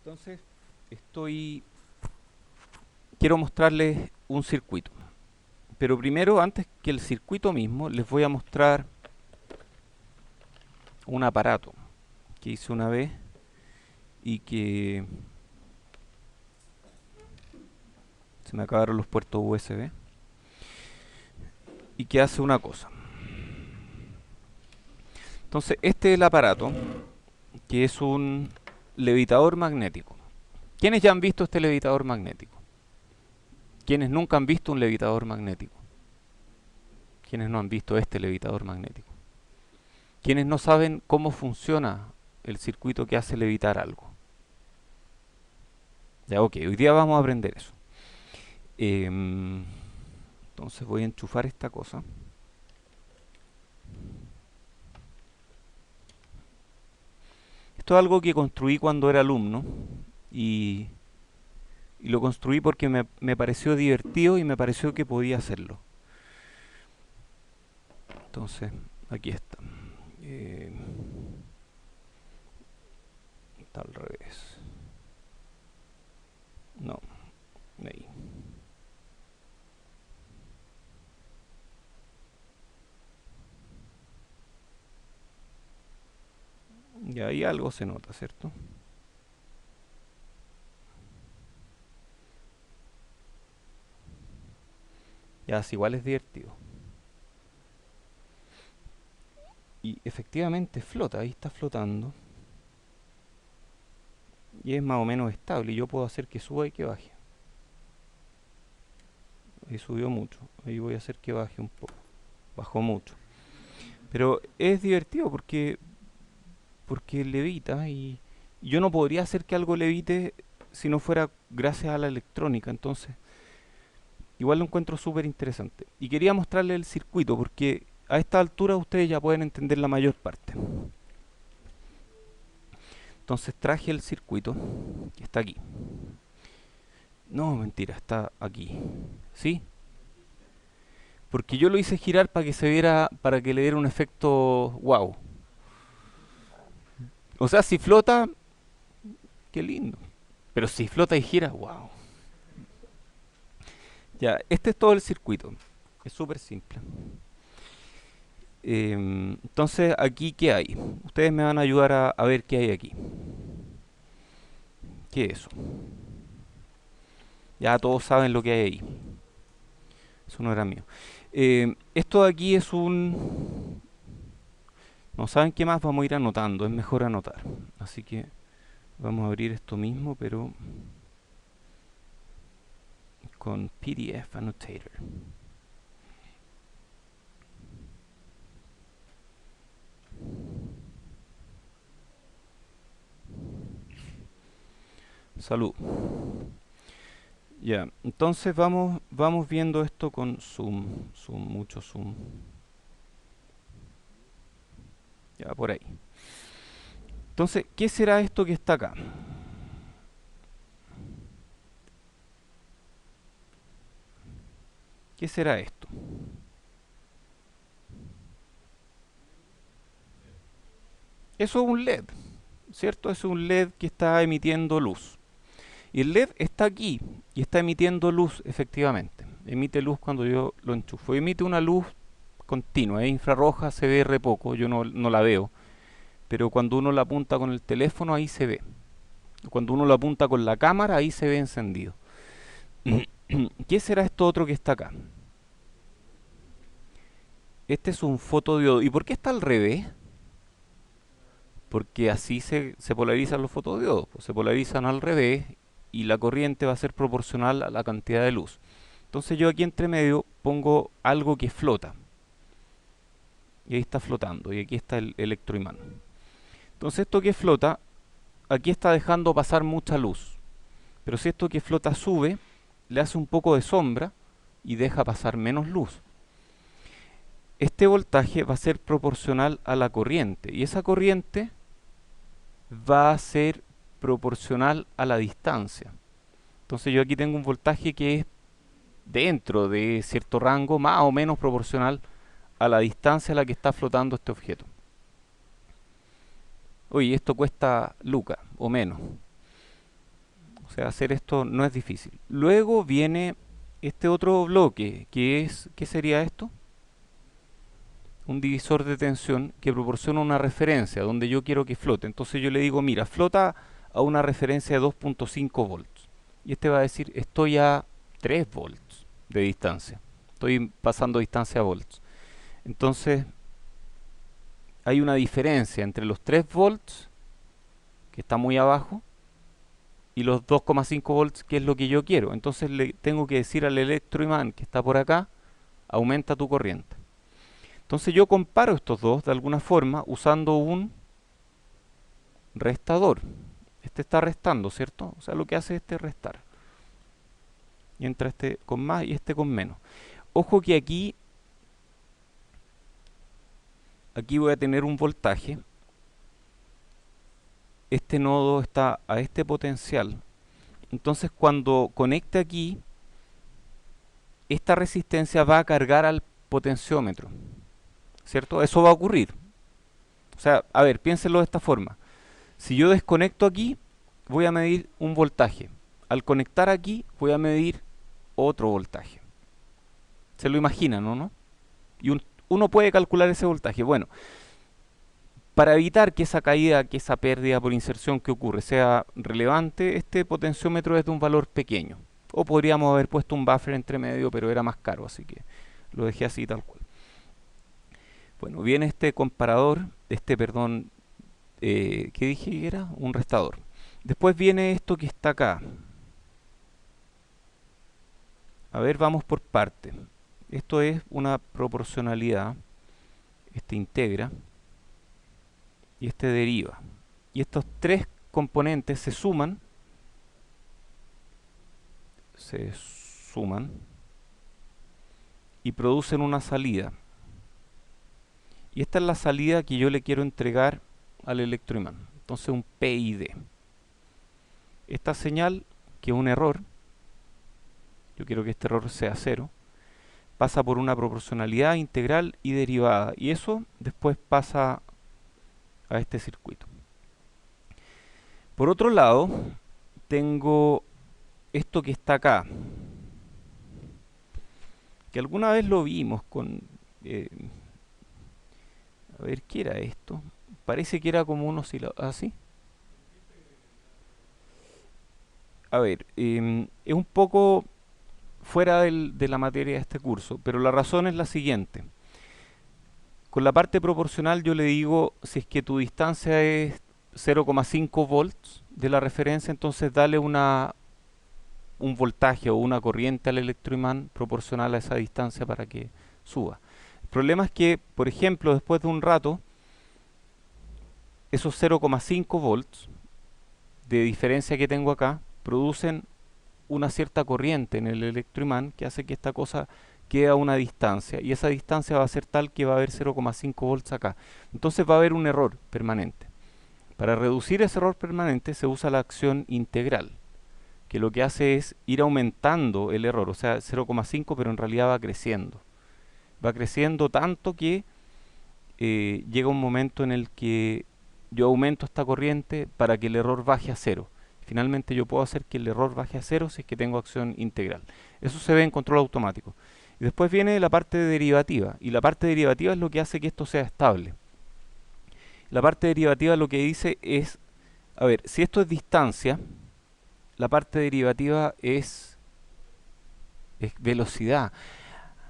Entonces, quiero mostrarles un circuito. Pero primero, antes que el circuito mismo, les voy a mostrar un aparato que hice una vez y que se me acabaron los puertos USB y que hace una cosa. Entonces, este es el aparato, que es un levitador magnético. ¿Quiénes ya han visto este levitador magnético? ¿Quiénes nunca han visto un levitador magnético? ¿Quiénes no han visto este levitador magnético? ¿Quiénes no saben cómo funciona el circuito que hace levitar algo? Ya, ok, hoy día vamos a aprender eso. Entonces voy a enchufar esta cosa. Esto es algo que construí cuando era alumno y, y lo construí porque me pareció divertido y me pareció que podía hacerlo. Entonces, aquí está. Eh, Está al revés. No, ahí. Y ahí algo se nota, ¿cierto? Ya, es igual, es divertido. Y efectivamente flota, ahí está flotando. Y es más o menos estable. Y yo puedo hacer que suba y que baje. Ahí subió mucho. Ahí voy a hacer que baje un poco. Bajó mucho. Pero es divertido porque levita y yo no podría hacer que algo levite si no fuera gracias a la electrónica. Entonces, igual lo encuentro súper interesante. Y quería mostrarles el circuito porque a esta altura ustedes ya pueden entender la mayor parte. Entonces traje el circuito que está aquí. No, mentira, está aquí. ¿Sí? Porque yo lo hice girar para que se viera, para que le diera un efecto wow. O sea, si flota, qué lindo. Pero si flota y gira, wow. Ya, este es todo el circuito. Es súper simple. Entonces, aquí, ¿qué hay? Ustedes me van a ayudar a ver qué hay aquí. ¿Qué es eso? Ya todos saben lo que hay ahí. Eso no era mío. Esto de aquí es un... No saben qué más, vamos a ir anotando. Es mejor anotar. Así que vamos a abrir esto mismo, pero con PDF Annotator. Salud. Ya, entonces vamos viendo esto con zoom, mucho zoom. Ya, por ahí. Entonces, ¿qué será esto que está acá? ¿Qué será esto? Eso es un LED, ¿cierto? Eso es un LED que está emitiendo luz. Y el LED está aquí y está emitiendo luz, efectivamente. Emite luz cuando yo lo enchufo. Emite una luz continua, infrarroja, se ve re poco, yo no la veo. Pero cuando uno la apunta con el teléfono, ahí se ve. Cuando uno lo apunta con la cámara, ahí se ve encendido. ¿Qué será esto otro que está acá? Este es un fotodiodo. ¿Y por qué está al revés? Porque así se polarizan los fotodiodos. Pues se polarizan al revés y la corriente va a ser proporcional a la cantidad de luz. Entonces yo aquí entre medio pongo algo que flota. Y ahí está flotando. Y aquí está el electroimán. Entonces esto que flota, aquí está dejando pasar mucha luz. Pero si esto que flota sube, le hace un poco de sombra y deja pasar menos luz. Este voltaje va a ser proporcional a la corriente. Y esa corriente va a ser proporcional a la distancia. Entonces yo aquí tengo un voltaje que es dentro de cierto rango, más o menos proporcional a la distancia a la que está flotando este objeto. Oye, esto cuesta lucas o menos. O sea, hacer esto no es difícil. Luego viene este otro bloque, que es, ¿qué sería esto? Un divisor de tensión que proporciona una referencia donde yo quiero que flote. Entonces yo le digo, mira, flota a una referencia de 2.5 volts. Y este va a decir, estoy a 3 volts de distancia. Estoy pasando distancia a volts. Entonces hay una diferencia entre los 3 volts, que está muy abajo, y los 2,5 volts, que es lo que yo quiero. Entonces le tengo que decir al electroimán que está por acá, aumenta tu corriente. Entonces yo comparo estos dos de alguna forma usando un restador. Este está restando, ¿cierto? O sea, lo que hace este es restar. Y entra este con más y este con menos. Ojo que aquí voy a tener un voltaje. Este nodo está a este potencial. Entonces cuando conecte aquí, esta resistencia va a cargar al potenciómetro, ¿cierto? Eso va a ocurrir. O sea, a ver, piénsenlo de esta forma. Si yo desconecto aquí, voy a medir un voltaje. Al conectar aquí, voy a medir otro voltaje. ¿Se lo imaginan, o no? Y uno puede calcular ese voltaje. Bueno, para evitar que esa caída, que esa pérdida por inserción que ocurre sea relevante, este potenciómetro es de un valor pequeño. O podríamos haber puesto un buffer entre medio, pero era más caro, así que lo dejé así tal cual. Bueno, viene este comparador, perdón, ¿qué dije que era? Un restador. Después viene esto que está acá. A ver, vamos por parte. Esto es una proporcionalidad. Este integra y este deriva. Y estos tres componentes se suman y producen una salida. Y esta es la salida que yo le quiero entregar al electroimán. Entonces un PID. Esta señal, que es un error, yo quiero que este error sea 0, pasa por una proporcionalidad integral y derivada. Y eso después pasa a este circuito. Por otro lado, tengo esto que está acá, que alguna vez lo vimos con... a ver, ¿qué era esto? Parece que era como un oscilador. ¿Ah, sí? A ver, es un poco fuera de la materia de este curso, pero la razón es la siguiente. Con la parte proporcional yo le digo, si es que tu distancia es 0,5 volts de la referencia, entonces dale un voltaje o una corriente al electroimán proporcional a esa distancia para que suba. El problema es que, por ejemplo, después de un rato, esos 0,5 volts de diferencia que tengo acá producen una cierta corriente en el electroimán que hace que esta cosa quede a una distancia, y esa distancia va a ser tal que va a haber 0,5 volts acá. Entonces va a haber un error permanente. Para reducir ese error permanente se usa la acción integral, que lo que hace es ir aumentando el error, o sea, 0,5, pero en realidad va creciendo. Va creciendo tanto que llega un momento en el que yo aumento esta corriente para que el error baje a 0. Finalmente yo puedo hacer que el error baje a 0 si es que tengo acción integral. Eso se ve en control automático. Y después viene la parte derivativa, y la parte derivativa es lo que hace que esto sea estable. La parte derivativa lo que dice es, a ver, si esto es distancia, la parte derivativa es velocidad.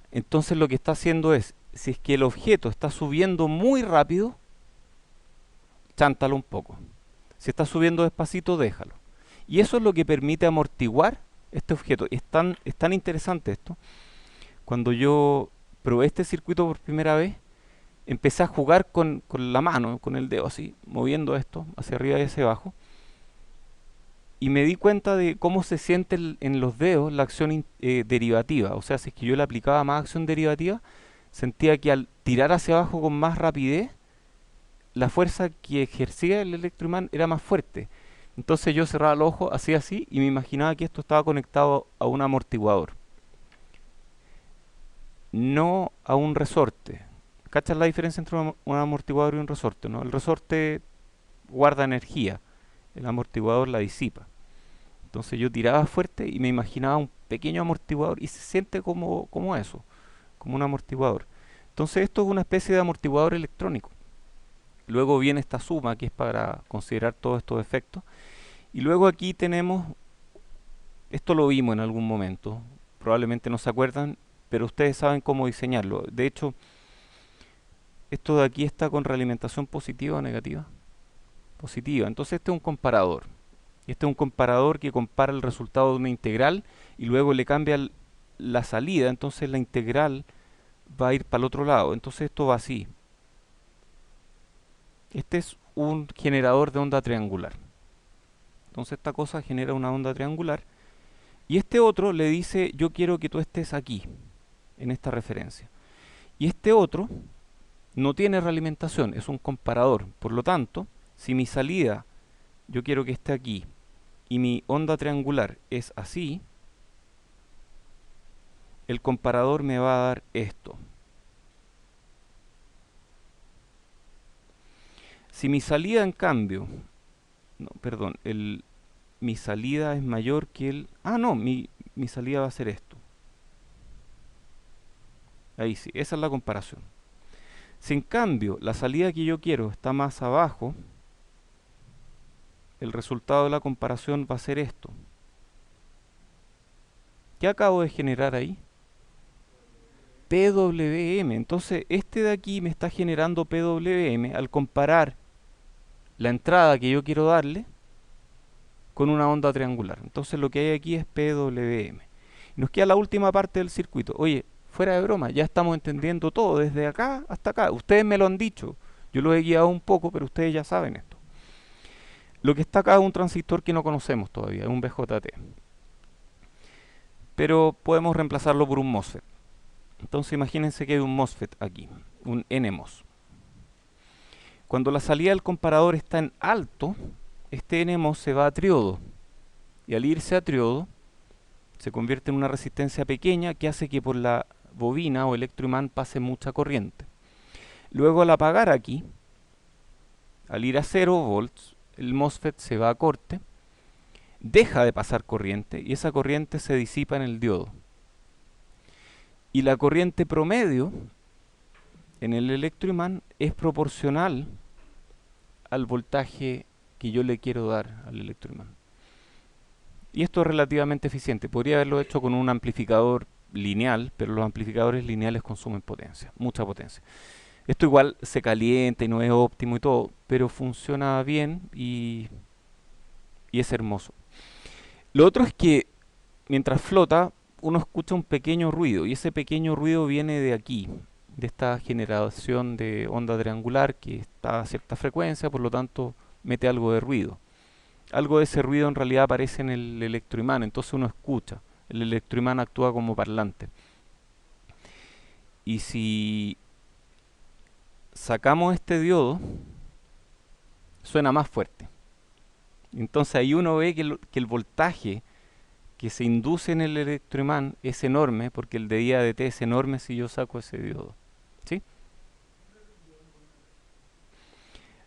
Entonces lo que está haciendo es, si es que el objeto está subiendo muy rápido, chántalo un poco. Si está subiendo despacito, déjalo. Y eso es lo que permite amortiguar este objeto. Es tan interesante esto. Cuando yo probé este circuito por primera vez, empecé a jugar con la mano, con el dedo así, moviendo esto hacia arriba y hacia abajo. Y me di cuenta de cómo se siente en los dedos la acción derivativa. O sea, si es que yo le aplicaba más acción derivativa, sentía que al tirar hacia abajo con más rapidez, la fuerza que ejercía el electroimán era más fuerte. Entonces yo cerraba los ojos, hacía así, y me imaginaba que esto estaba conectado a un amortiguador, no a un resorte. ¿Cachas la diferencia entre un amortiguador y un resorte, no? El resorte guarda energía, el amortiguador la disipa. Entonces yo tiraba fuerte y me imaginaba un pequeño amortiguador y se siente como eso, como un amortiguador. Entonces esto es una especie de amortiguador electrónico. Luego viene esta suma que es para considerar todos estos efectos. Y luego aquí tenemos, esto lo vimos en algún momento, probablemente no se acuerdan, pero ustedes saben cómo diseñarlo. De hecho, esto de aquí está con realimentación positiva o negativa. Positiva. Entonces este es un comparador. Este es un comparador que compara el resultado de una integral y luego le cambia la salida. Entonces la integral va a ir para el otro lado. Entonces esto va así. Este es un generador de onda triangular. Entonces esta cosa genera una onda triangular. Y este otro le dice, yo quiero que tú estés aquí, en esta referencia. Y este otro no tiene realimentación, es un comparador. Por lo tanto, si mi salida yo quiero que esté aquí y mi onda triangular es así, el comparador me va a dar esto. Si mi salida en cambio, no, perdón, mi salida es mayor que el... Ah, no, mi salida va a ser esto. Ahí sí, esa es la comparación. Si en cambio la salida que yo quiero está más abajo, el resultado de la comparación va a ser esto. ¿Qué acabo de generar ahí? PWM. Entonces este de aquí me está generando PWM al comparar la entrada que yo quiero darle con una onda triangular. Entonces lo que hay aquí es PWM. Nos queda la última parte del circuito. Oye, fuera de broma, ya estamos entendiendo todo, desde acá hasta acá. Ustedes me lo han dicho. Yo lo he guiado un poco, pero ustedes ya saben esto. Lo que está acá es un transistor que no conocemos todavía, es un BJT. Pero podemos reemplazarlo por un MOSFET. Entonces imagínense que hay un MOSFET aquí, un NMOS. Cuando la salida del comparador está en alto, este NMOS se va a triodo. Y al irse a triodo, se convierte en una resistencia pequeña que hace que por la bobina o electroimán pase mucha corriente. Luego al apagar aquí, al ir a 0 volts, el MOSFET se va a corte, deja de pasar corriente y esa corriente se disipa en el diodo. Y la corriente promedio en el electroimán es proporcional al voltaje que yo le quiero dar al electroimán. Y esto es relativamente eficiente. Podría haberlo hecho con un amplificador lineal, pero los amplificadores lineales consumen potencia, mucha potencia. Esto igual se calienta y no es óptimo y todo, pero funciona bien y es hermoso. Lo otro es que mientras flota, uno escucha un pequeño ruido y ese pequeño ruido viene de aquí, de esta generación de onda triangular que está a cierta frecuencia, por lo tanto mete algo de ruido. Algo de ese ruido en realidad aparece en el electroimán, entonces uno escucha. El electroimán actúa como parlante. Y si sacamos este diodo, suena más fuerte. Entonces ahí uno ve que el voltaje que se induce en el electroimán es enorme, porque el de IADT es enorme si yo saco ese diodo. ¿Sí?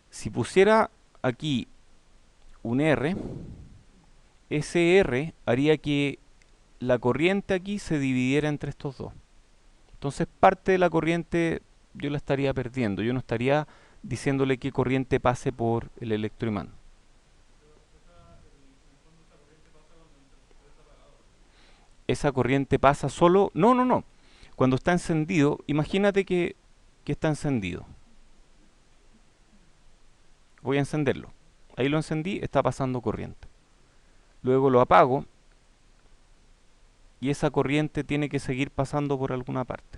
Si pusiera aquí un R, ese R haría que la corriente aquí se dividiera entre estos dos. Entonces parte de la corriente yo la estaría perdiendo. Yo no estaría diciéndole qué corriente pase por el electroimán. Esa corriente pasa solo... No, no, no. Cuando está encendido, imagínate que está encendido. Voy a encenderlo. Ahí lo encendí, está pasando corriente. Luego lo apago y esa corriente tiene que seguir pasando por alguna parte.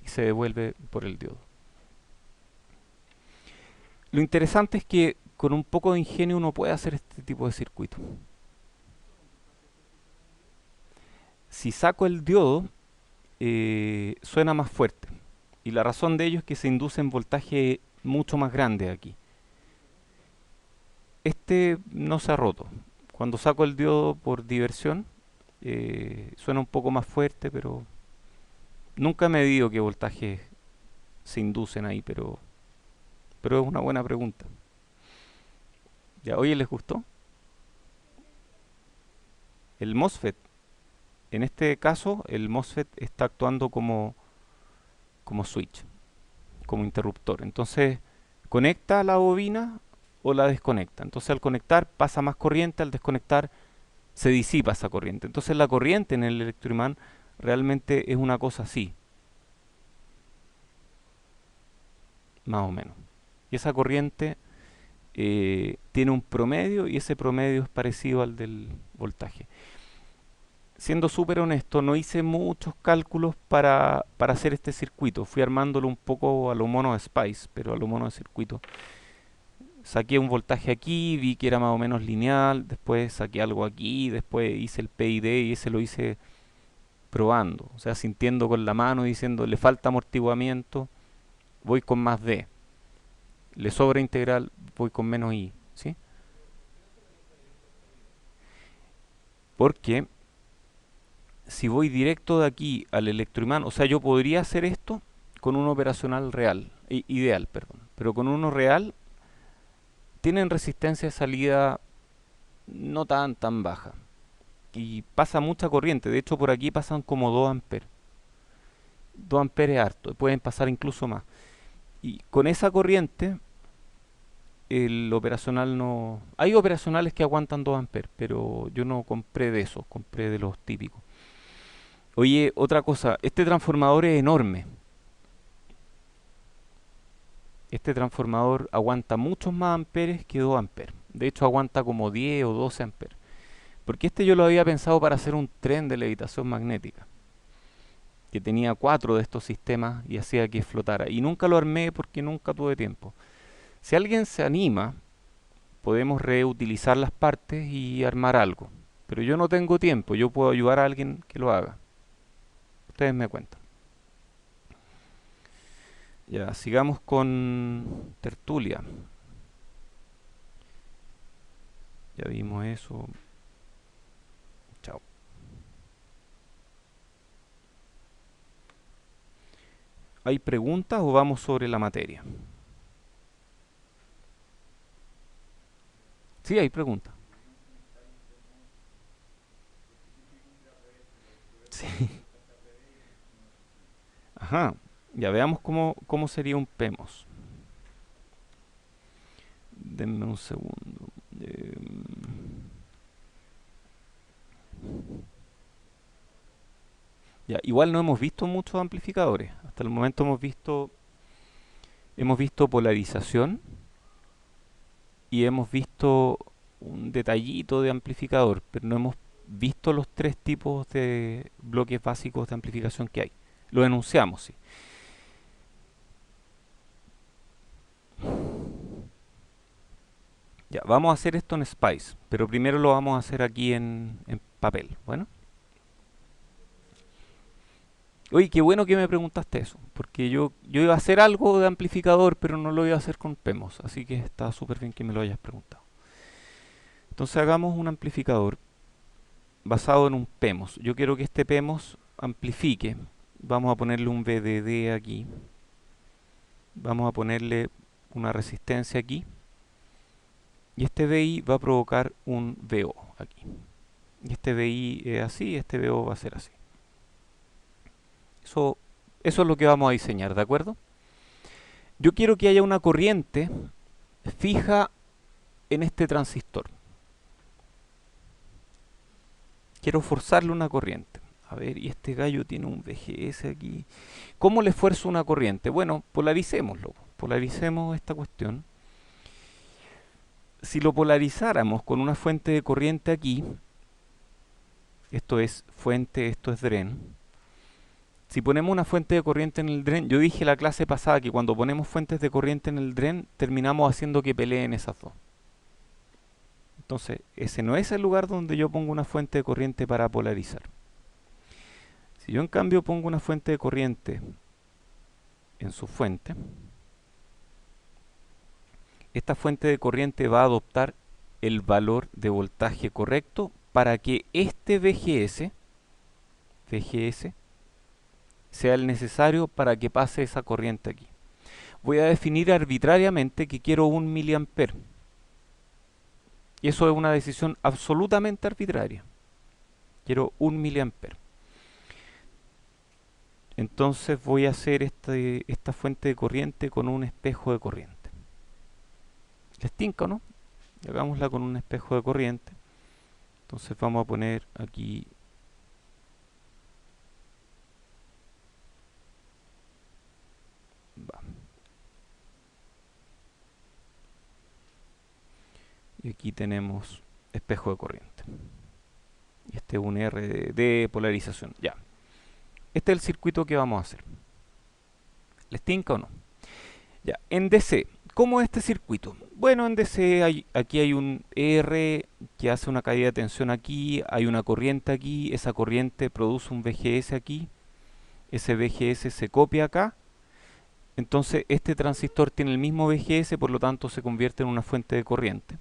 Y se devuelve por el diodo. Lo interesante es que con un poco de ingenio uno puede hacer este tipo de circuito. Si saco el diodo, suena más fuerte. Y la razón de ello es que se inducen voltaje mucho más grandes aquí. Este no se ha roto. Cuando saco el diodo por diversión, suena un poco más fuerte, pero nunca he medido qué voltajes se inducen ahí, pero es una buena pregunta. Ya, oye, ¿les gustó? el MOSFET, en este caso, el MOSFET está actuando como switch, como interruptor. Entonces, conecta la bobina o la desconecta. Entonces, al conectar pasa más corriente, al desconectar se disipa esa corriente. Entonces, la corriente en el electroimán realmente es una cosa así, más o menos. Y esa corriente tiene un promedio y ese promedio es parecido al del voltaje. Siendo súper honesto, no hice muchos cálculos para hacer este circuito. Fui armándolo un poco a lo mono de Spice, pero a lo mono de circuito. Saqué un voltaje aquí, vi que era más o menos lineal, después saqué algo aquí, después hice el PID y ese lo hice probando. O sea, sintiendo con la mano, diciendo, le falta amortiguamiento, voy con más D. Le sobra integral, voy con menos I. ¿Sí? Porque si voy directo de aquí al electroimán, o sea, yo podría hacer esto con un operacional real, ideal, perdón, pero con uno real tienen resistencia de salida no tan baja y pasa mucha corriente. De hecho, por aquí pasan como 2 amperes. 2 amperes es harto, pueden pasar incluso más. Y con esa corriente, el operacional no. Hay operacionales que aguantan 2 amperes, pero yo no compré de esos, compré de los típicos. Oye, otra cosa, este transformador es enorme. Este transformador aguanta muchos más amperes que 2 amperes. De hecho, aguanta como 10 o 12 amperes. Porque este yo lo había pensado para hacer un tren de levitación magnética, que tenía 4 de estos sistemas y hacía que flotara. Y nunca lo armé porque nunca tuve tiempo. Si alguien se anima, podemos reutilizar las partes y armar algo. Pero yo no tengo tiempo, yo puedo ayudar a alguien que lo haga. Ustedes me cuentan. Ya, sigamos con tertulia. Ya vimos eso. Chao. ¿Hay preguntas o vamos sobre la materia? Sí, hay preguntas. Sí. Ajá. Ya veamos cómo sería un PEMOS. Denme un segundo. Ya, igual no hemos visto muchos amplificadores. Hasta el momento hemos visto polarización y hemos visto un detallito de amplificador, pero no hemos visto los 3 tipos de bloques básicos de amplificación que hay. Lo enunciamos, sí. Ya, vamos a hacer esto en Spice, pero primero lo vamos a hacer aquí en papel. Bueno. Oye, qué bueno que me preguntaste eso, porque yo iba a hacer algo de amplificador, pero no lo iba a hacer con PEMOS, así que está súper bien que me lo hayas preguntado. Entonces hagamos un amplificador basado en un PEMOS. Yo quiero que este PEMOS amplifique. Vamos a ponerle un VDD aquí. Vamos a ponerle una resistencia aquí. Y este VI va a provocar un VO aquí. Y este VI es así, este VO va a ser así. Eso es lo que vamos a diseñar, ¿de acuerdo? Yo quiero que haya una corriente fija en este transistor. Quiero forzarle una corriente. A ver, y este gallo tiene un VGS aquí. ¿Cómo le fuerzo una corriente? Bueno, polaricémoslo. Polaricemos esta cuestión. Si lo polarizáramos con una fuente de corriente aquí, esto es fuente, esto es dren. Si ponemos una fuente de corriente en el dren, yo dije la clase pasada que cuando ponemos fuentes de corriente en el dren, terminamos haciendo que peleen esas dos. Entonces, ese no es el lugar donde yo pongo una fuente de corriente para polarizar. Si yo en cambio pongo una fuente de corriente en su fuente, esta fuente de corriente va a adoptar el valor de voltaje correcto para que este VGS sea el necesario para que pase esa corriente aquí. Voy a definir arbitrariamente que quiero 1 miliamper. Y eso es una decisión absolutamente arbitraria. Quiero 1 mA. Entonces voy a hacer esta fuente de corriente con un espejo de corriente. ¿Les tinca o no? Hagámosla con un espejo de corriente. Entonces vamos a poner aquí va. Y aquí tenemos espejo de corriente. Y este es un R de polarización. Ya. Este es el circuito que vamos a hacer. ¿Les tinca o no? Ya. En DC, ¿cómo es este circuito? Bueno, en DC aquí hay un R que hace una caída de tensión aquí, hay una corriente aquí, esa corriente produce un VGS aquí, ese VGS se copia acá, entonces este transistor tiene el mismo VGS, por lo tanto se convierte en una fuente de corriente.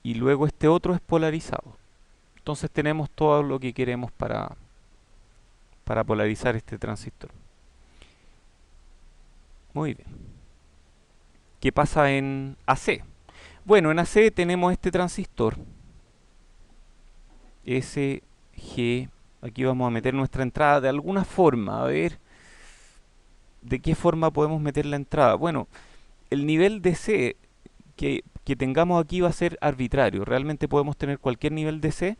Y luego este otro es polarizado. Entonces tenemos todo lo que queremos para polarizar este transistor. Muy bien. ¿Qué pasa en AC? Bueno, en AC tenemos este transistor SG. Aquí vamos a meter nuestra entrada de alguna forma. A ver, ¿de qué forma podemos meter la entrada? Bueno, el nivel DC que tengamos aquí va a ser arbitrario. Realmente podemos tener cualquier nivel DC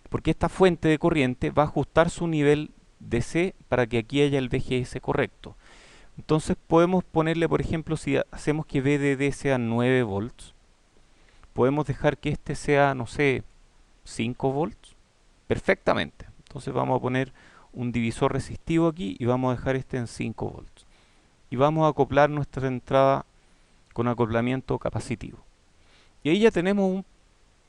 porque esta fuente de corriente va a ajustar su nivel DC para que aquí haya el VGS correcto. Entonces podemos ponerle, por ejemplo, si hacemos que VDD sea 9 volts, podemos dejar que este sea, no sé, 5 volts, perfectamente. Entonces vamos a poner un divisor resistivo aquí y vamos a dejar este en 5 volts. Y vamos a acoplar nuestra entrada con acoplamiento capacitivo. Y ahí ya tenemos un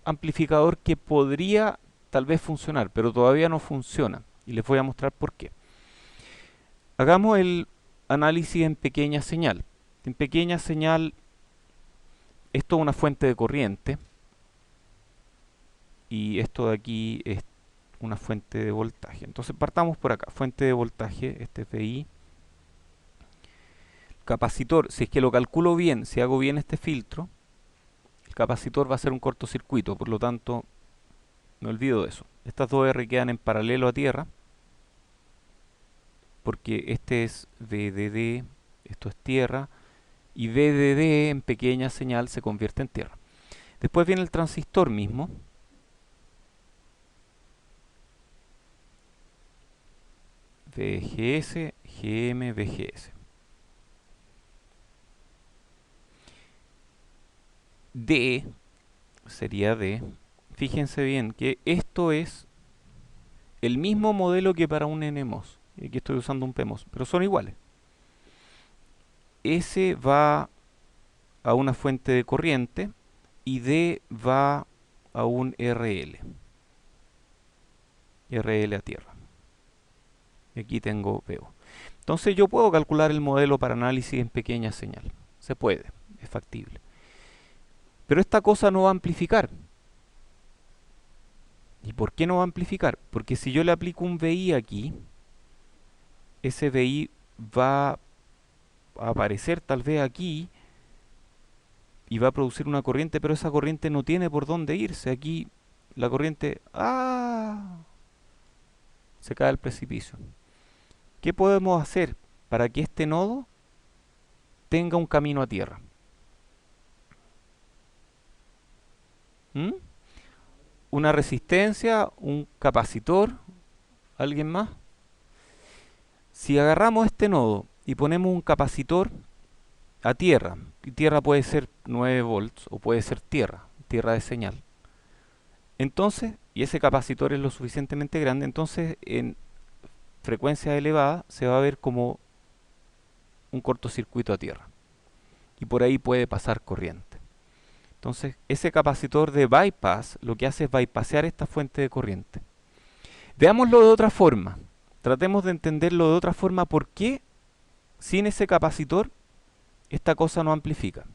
amplificador que podría tal vez funcionar, pero todavía no funciona. Y les voy a mostrar por qué. Hagamos el análisis en pequeña señal. En pequeña señal, esto es una fuente de corriente. Y esto de aquí es una fuente de voltaje. Entonces partamos por acá. Fuente de voltaje, este es VI. Capacitor, si es que lo calculo bien, si hago bien este filtro, el capacitor va a ser un cortocircuito, por lo tanto, me olvido de eso. Estas dos R quedan en paralelo a tierra, porque este es VDD, esto es tierra, y VDD en pequeña señal se convierte en tierra. Después viene el transistor mismo. VGS, GM, VGS. D sería D. Fíjense bien que esto es el mismo modelo que para un NMOS. Y aquí estoy usando un PMOS, pero son iguales. S va a una fuente de corriente y D va a un RL. RL a tierra. Y aquí veo. Entonces yo puedo calcular el modelo para análisis en pequeña señal. Se puede, es factible. Pero esta cosa no va a amplificar. ¿Y por qué no va a amplificar? Porque si yo le aplico un VI aquí, ese VI va a aparecer tal vez aquí y va a producir una corriente, pero esa corriente no tiene por dónde irse. Aquí la corriente se cae al precipicio. ¿Qué podemos hacer para que este nodo tenga un camino a tierra? ¿Mm? ¿Una resistencia? ¿Un capacitor? ¿Alguien más? Si agarramos este nodo y ponemos un capacitor a tierra, y tierra puede ser 9 volts o puede ser tierra de señal. Entonces, y ese capacitor es lo suficientemente grande, entonces en frecuencia elevada se va a ver como un cortocircuito a tierra. Y por ahí puede pasar corriente. Entonces, ese capacitor de bypass lo que hace es bypassear esta fuente de corriente. Veámoslo de otra forma. Tratemos de entenderlo de otra forma. ¿Por qué sin ese capacitor esta cosa no amplifica?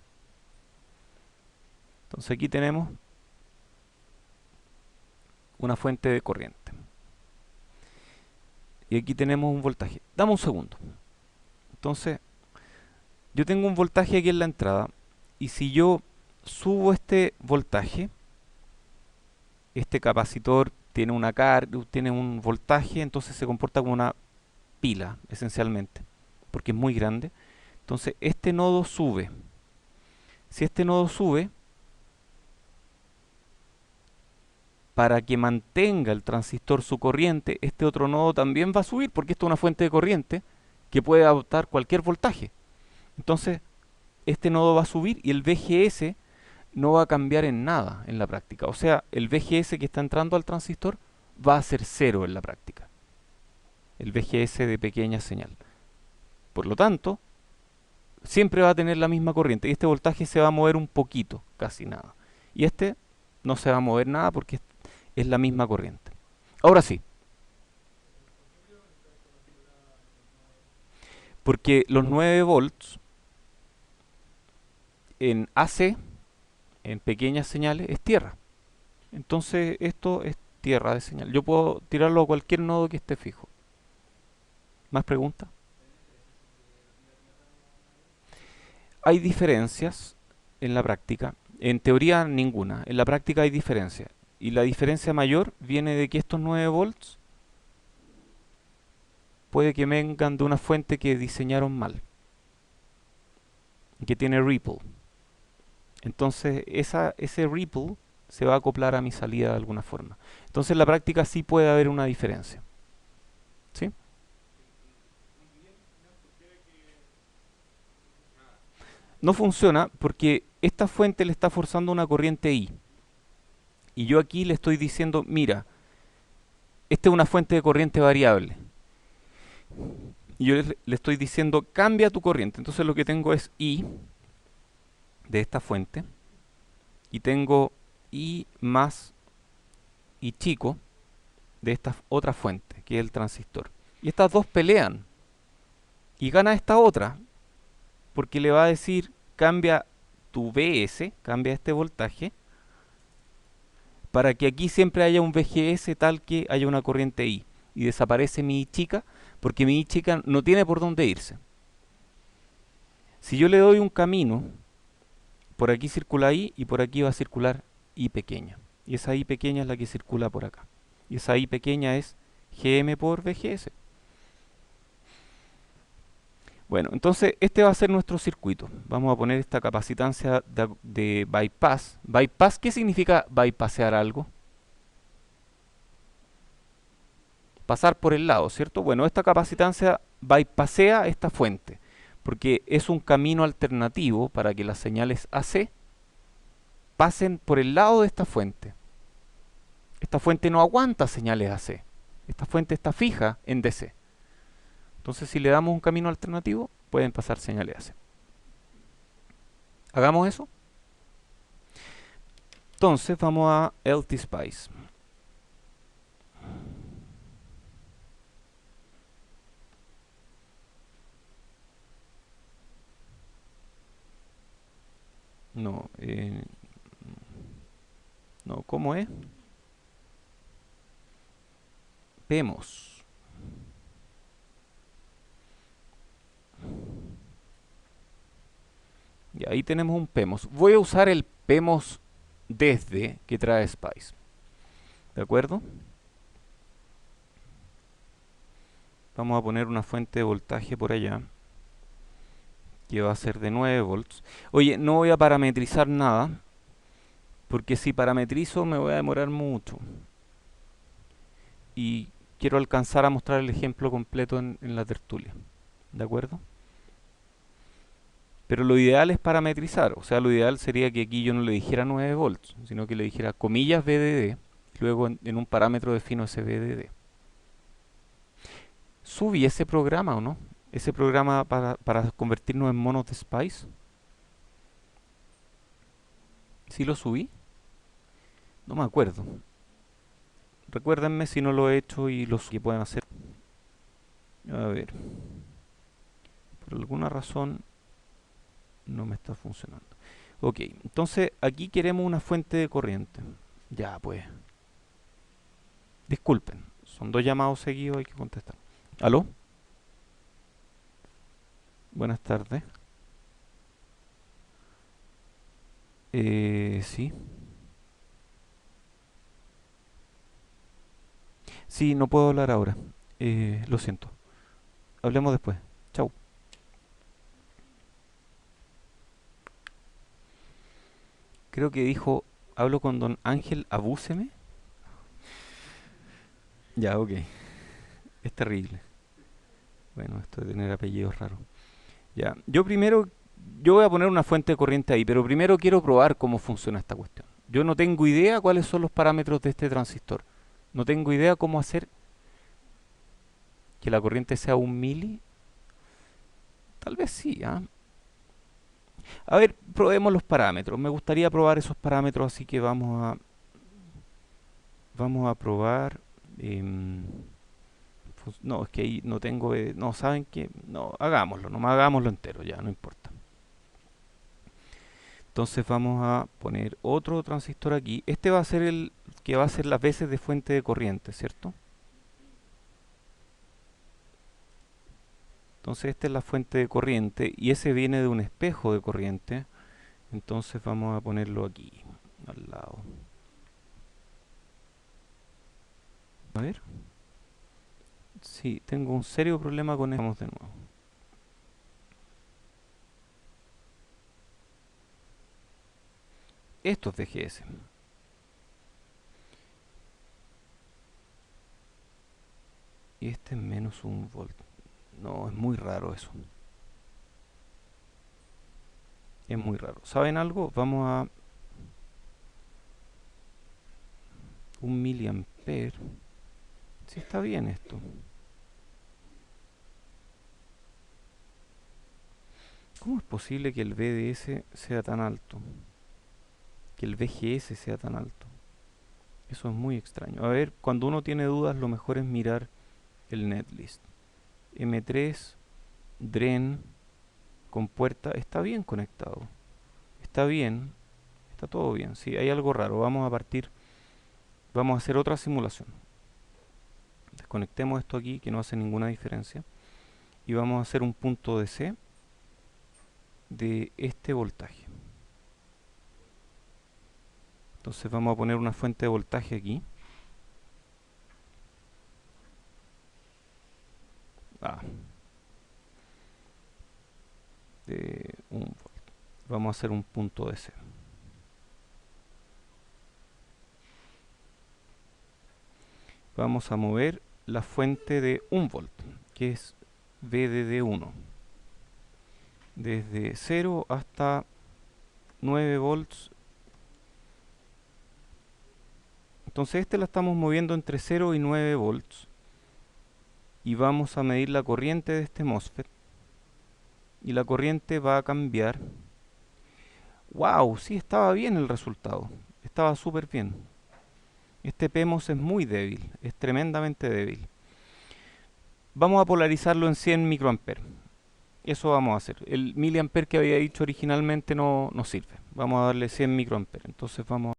Entonces aquí tenemos una fuente de corriente. Y aquí tenemos un voltaje. Dame un segundo. Entonces, yo tengo un voltaje aquí en la entrada. Y si yo subo este voltaje, este capacitor tiene una carga, tiene un voltaje, entonces se comporta como una pila, esencialmente, porque es muy grande. Entonces este nodo sube. Si este nodo sube, para que mantenga el transistor su corriente, este otro nodo también va a subir, porque esto es una fuente de corriente que puede adoptar cualquier voltaje. Entonces, este nodo va a subir y el VGS no va a cambiar en nada en la práctica. O sea, el VGS que está entrando al transistor va a ser cero en la práctica. El VGS de pequeña señal. Por lo tanto, siempre va a tener la misma corriente. Y este voltaje se va a mover un poquito, casi nada. Y este no se va a mover nada porque es la misma corriente. Ahora sí, porque los 9 volts en AC, en pequeñas señales, es tierra. Entonces esto es tierra de señal. Yo puedo tirarlo a cualquier nodo que esté fijo. ¿Más preguntas? Hay diferencias en la práctica. En teoría ninguna. En la práctica hay diferencia. Y la diferencia mayor viene de que estos 9 volts puede que vengan de una fuente que diseñaron mal, que tiene ripple. Entonces ese ripple se va a acoplar a mi salida de alguna forma. Entonces en la práctica sí puede haber una diferencia. ¿Sí? No funciona porque esta fuente le está forzando una corriente I. Y yo aquí le estoy diciendo, mira, esta es una fuente de corriente variable. Y yo le estoy diciendo, cambia tu corriente. Entonces lo que tengo es I de esta fuente. Y tengo I más I chico de esta otra fuente, que es el transistor. Y estas dos pelean. Y gana esta otra, porque le va a decir, cambia tu VS, cambia este voltaje, para que aquí siempre haya un VGS tal que haya una corriente I. Y desaparece mi I chica, porque mi I chica no tiene por dónde irse. Si yo le doy un camino, por aquí circula I y por aquí va a circular I pequeña. Y esa I pequeña es la que circula por acá. Y esa I pequeña es GM por VGS. Bueno, entonces este va a ser nuestro circuito. Vamos a poner esta capacitancia de bypass. Bypass, ¿qué significa bypassear algo? Pasar por el lado, ¿cierto? Bueno, esta capacitancia bypassea esta fuente, porque es un camino alternativo para que las señales AC pasen por el lado de esta fuente. Esta fuente no aguanta señales AC. Esta fuente está fija en DC. Entonces, si le damos un camino alternativo, pueden pasar señales AC. Hagamos eso. Entonces, vamos a LT Spice. No, no, ¿cómo es? PEMOS. Y ahí tenemos un PEMOS. Voy a usar el PEMOS desde que trae Spice. ¿De acuerdo? Vamos a poner una fuente de voltaje por allá, que va a ser de 9 volts. Oye, no voy a parametrizar nada, porque si parametrizo me voy a demorar mucho. Y quiero alcanzar a mostrar el ejemplo completo en la tertulia. ¿De acuerdo? Pero lo ideal es parametrizar. O sea, lo ideal sería que aquí yo no le dijera 9 volts, sino que le dijera comillas VDD, luego en un parámetro defino ese VDD. ¿Subí ese programa o no? Ese programa para convertirnos en monos de Spice. ¿Sí lo subí? No me acuerdo. Recuérdenme si no lo he hecho y los que pueden hacer. A ver. Por alguna razón no me está funcionando. Ok, entonces aquí queremos una fuente de corriente. Ya, pues. Disculpen, son dos llamados seguidos, hay que contestar. ¿Aló? Buenas tardes. Sí. Sí, no puedo hablar ahora. Lo siento. Hablemos después. Chau. Creo que dijo, hablo con don Ángel, abúseme. Ya, ok. Es terrible. Bueno, esto de tener apellidos raros. Ya. Yo voy a poner una fuente de corriente ahí, pero primero quiero probar cómo funciona esta cuestión. Yo no tengo idea cuáles son los parámetros de este transistor. No tengo idea cómo hacer que la corriente sea 1 mili. Tal vez sí, ¿ah? A ver, probemos los parámetros. Me gustaría probar esos parámetros, así que vamos a probar. em, no, es que ahí no tengo. No, ¿saben qué? No, hagámoslo, nomás hagámoslo entero, ya, no importa. Entonces vamos a poner otro transistor aquí. Este va a ser el que va a ser las veces de fuente de corriente, ¿cierto? Entonces esta es la fuente de corriente y ese viene de un espejo de corriente. Entonces vamos a ponerlo aquí, al lado. A ver. Sí, tengo un serio problema con esto. Vamos de nuevo. Esto es VGS. Y este es menos 1 volt. No, es muy raro eso. Es muy raro. ¿Saben algo? Vamos a 1 miliampere. Sí, está bien esto. ¿Cómo es posible que el VDS sea tan alto? Que el VGS sea tan alto. Eso es muy extraño. A ver, cuando uno tiene dudas, lo mejor es mirar el netlist. M3, DREN, con puerta, está bien conectado. Está bien, está todo bien. Sí, hay algo raro. Vamos a hacer otra simulación. Desconectemos esto aquí, que no hace ninguna diferencia. Y vamos a hacer un punto DC de este voltaje. Entonces vamos a poner una fuente de voltaje aquí. Ah, de 1 volt. Vamos a hacer un punto DC. Vamos a mover la fuente de 1 volt, que es VDD1, desde 0 hasta 9 volts. Entonces este la estamos moviendo entre 0 y 9 volts. Y vamos a medir la corriente de este MOSFET. Y la corriente va a cambiar. ¡Wow! Sí, estaba bien el resultado. Estaba súper bien. Este PMOS es muy débil, es tremendamente débil. Vamos a polarizarlo en 100 microamperes. Eso vamos a hacer. El miliampere que había dicho originalmente no sirve. Vamos a darle 100 microamperes. Entonces vamos